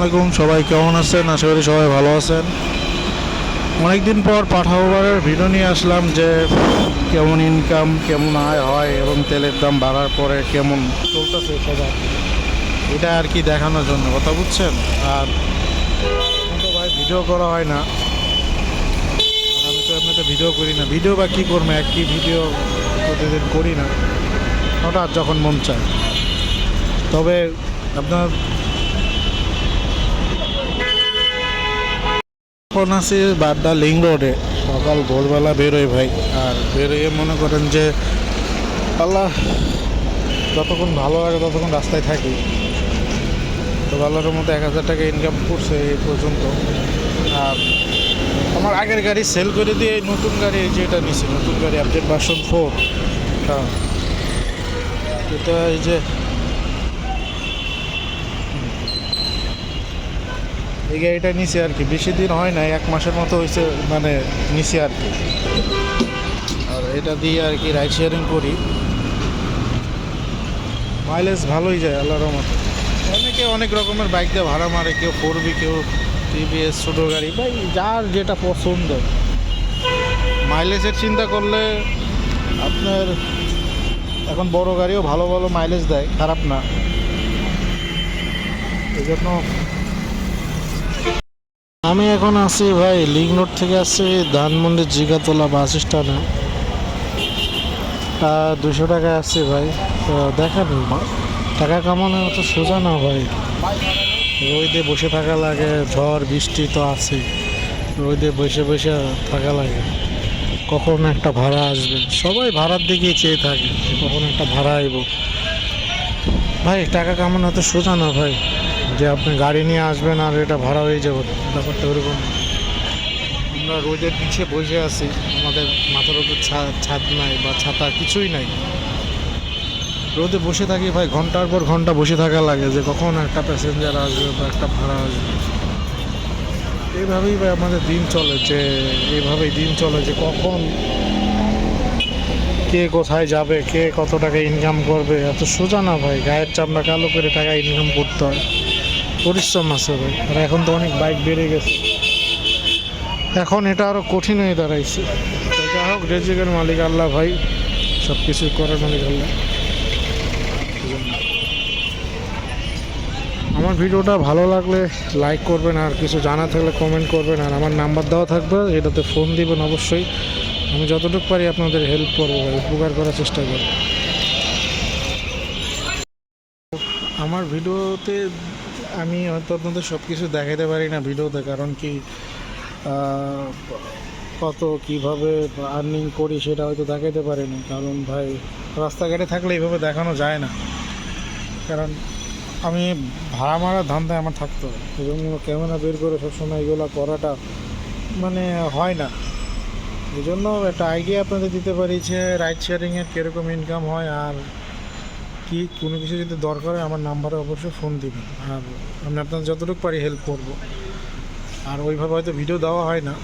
আলাইকুম, সবাই কেমন আছেন? আশা করি সবাই ভালো আছেন। অনেকদিন পর পাঠাওয়ারের ভিডিও নিয়ে আসলাম যে কেমন ইনকাম, কেমন আয় হয় এবং তেলের দাম বাড়ার পরে কেমন চলতেছে সবার, এটা আর কি দেখানোর জন্য, কথা বুঝছেন। আর এখন তো ভাই ভিডিও করা হয় না, আমি তো এমনিতে ভিডিও করি না। ভিডিও বা কী করবো, একই ভিডিও প্রতিদিন করি না, হঠাৎ যখন মন চায়। তবে আপনার এখন আছি বাড্ডা লিং রোডে। সকাল ভোরবেলা বেরোয় ভাই, আর বেরোয় মনে করেন যে আল্লাহ যতক্ষণ ভালো লাগে ততক্ষণ রাস্তায় থাকি। তো আল্লাহর মধ্যে 1000 টাকা ইনকাম করছে এই পর্যন্ত। আর আমার আগের গাড়ি সেল করে দিয়ে এই নতুন গাড়ি যেটা নিছি, নতুন গাড়ি আপডেট ভার্সন 4, হ্যাঁ এটা এই যে এই গাড়িটা নিছি আর কি। বেশি দিন হয় না, 1 মাসের মতো হয়েছে, মানে নিছি আর কি। আর এটা দিয়ে আর কি রাইড শেয়ারিং করি, মাইলেজ ভালোই যায় আল্লাহর রহমতে। অনেকে অনেক রকমের বাইক দিয়ে ভাড়া মারে, কেউ 4B, কেউ টিভিএস ছোটো গাড়ি, ভাই যার যেটা পছন্দ। মাইলেজের চিন্তা করলে আপনার এখন বড় গাড়িও ভালো ভালো মাইলেজ দেয়, খারাপ না। এই জন্য আমি এখন আছি ভাই লিং রোড থেকে আসছি ধানমন্ডি জিগাতলা বাস স্ট্যান্ডে। 200 টাকায় আসছি ভাই। তো দেখেন, টাকা কামানো তো সোজা না ভাই। রোদে বসে থাকা লাগে, ঝড় বৃষ্টি তো আছে, রোদে বসে বসে থাকা লাগে। কখন একটা ভাড়া আসবে, সবাই ভাড়ার দিকেই চেয়ে থাকে, কখন একটা ভাড়া আইব। ভাই টাকা কামানো তো সোজা না ভাই, যে আপনি গাড়ি নিয়ে আসবেন আর এটা ভাড়া হয়ে যাবে, ব্যাপারটা ওরকম। আমরা রোদের পিছিয়ে বসে আছি, আমাদের মাথার উপর ছাদ নাই বা ছাতা কিছুই নাই, রোদে বসে থাকি ভাই, ঘন্টার পর ঘন্টা বসে থাকা লাগে যে কখন একটা প্যাসেঞ্জার আসবে বা একটা ভাড়া আসবে। এইভাবেই ভাই আমাদের দিন চলে, যে এইভাবেই দিন চলে যে কখন কে কোথায় যাবে, কে কত টাকা ইনকাম করবে। এত সোজা না ভাই, গায়ের চামড়া কালো করে টাকা ইনকাম করতে হয়, পরিশ্রম আছে ভাই। আর এখন তো অনেক বাইক বেড়ে গেছে, এখন এটা আরও কঠিন হয়ে দাঁড়াইছে। তো যাই হোক, রেজিকের মালিক আল্লাহ ভাই, সব কিছু করার মালিক আল্লাহ। আমার ভিডিওটা ভালো লাগলে লাইক করবেন, আর কিছু জানা থাকলে কমেন্ট করবেন, আর আমার নাম্বার দেওয়া থাকবে, এটাতে ফোন দিবেন অবশ্যই। আমি যতটুকু পারি আপনাদের হেল্প করবো ভাই, উপকার করার চেষ্টা করব। আমার ভিডিওতে আমি হয়তো আপনাদের সব কিছু দেখাতে পারি না ভিডিওতে, কারণ কি কত কীভাবে আর্নিং করি সেটা হয়তো দেখাতে পারি না, কারণ ভাই রাস্তাঘাটে থাকলে এইভাবে দেখানো যায় না। কারণ আমি ভাড়া মারার ধান্দায় আমার থাকতে হয়, এই জন্য ক্যামেরা বের করে সবসময় এগুলো করাটা মানে হয় না। এই জন্য একটা আইডিয়া আপনাদের দিতে পারি যে রাইড শেয়ারিংয়ের কীরকম ইনকাম হয়, আর কি কোনো কিছু যদি দরকার হয় আমার নাম্বারে অবশ্যই ফোন দিবেন, আর আমি আপনাদের যতটুকু পারি হেল্প করব। আর ওইভাবে হয়তো ভিডিও দেওয়া হয় না,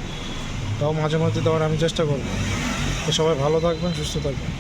তাও মাঝে মাঝে দেওয়ার আমি চেষ্টা করব। তো সবাই ভালো থাকবেন, সুস্থ থাকবেন।